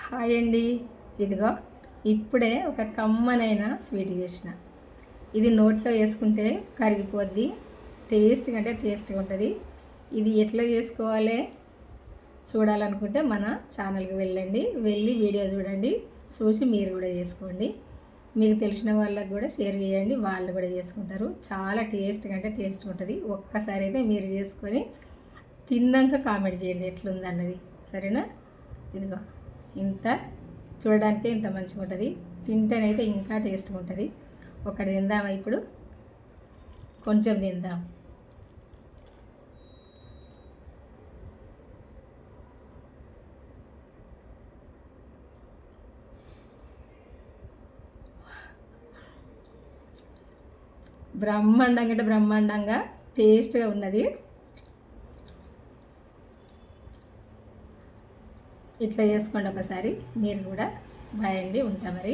Hi అండి. ఇదిగో ఇప్పుడే ఒక కమ్మనైన స్వీట్ చేసిన. ఇది నోట్లో వేసుకుంటే కరిగిపోద్ది. టేస్ట్గా అంటే టేస్ట్గా ఉంటుంది. ఇది ఎట్లా చేసుకోవాలి చూడాలనుకుంటే మన ఛానల్కి వెళ్ళండి, వెళ్ళి వీడియో చూడండి, చూసి మీరు కూడా చేసుకోండి. మీకు తెలిసిన వాళ్ళకి కూడా షేర్ చేయండి, వాళ్ళు కూడా చేసుకుంటారు. చాలా టేస్ట్గా అంటే టేస్ట్గా ఉంటుంది. ఒక్కసారి అయితే మీరు చేసుకొని తిన్నాక కామెంట్ చేయండి ఎట్లుందన్నది, సరేనా? ఇదిగో ఇంత చూడడానికే ఇంత మంచిగా ఉంటుంది, తింటేనైతే ఇంకా టేస్ట్గా ఉంటుంది. ఒకటి తిందామా? ఇప్పుడు కొంచెం తిందాం. బ్రహ్మాండంగా అంటే బ్రహ్మాండంగా టేస్ట్గా ఉన్నది. ఇట్లా చేసుకోండి ఒకసారి మీరు కూడా. బాయ్ అండి, ఉంటా మరి.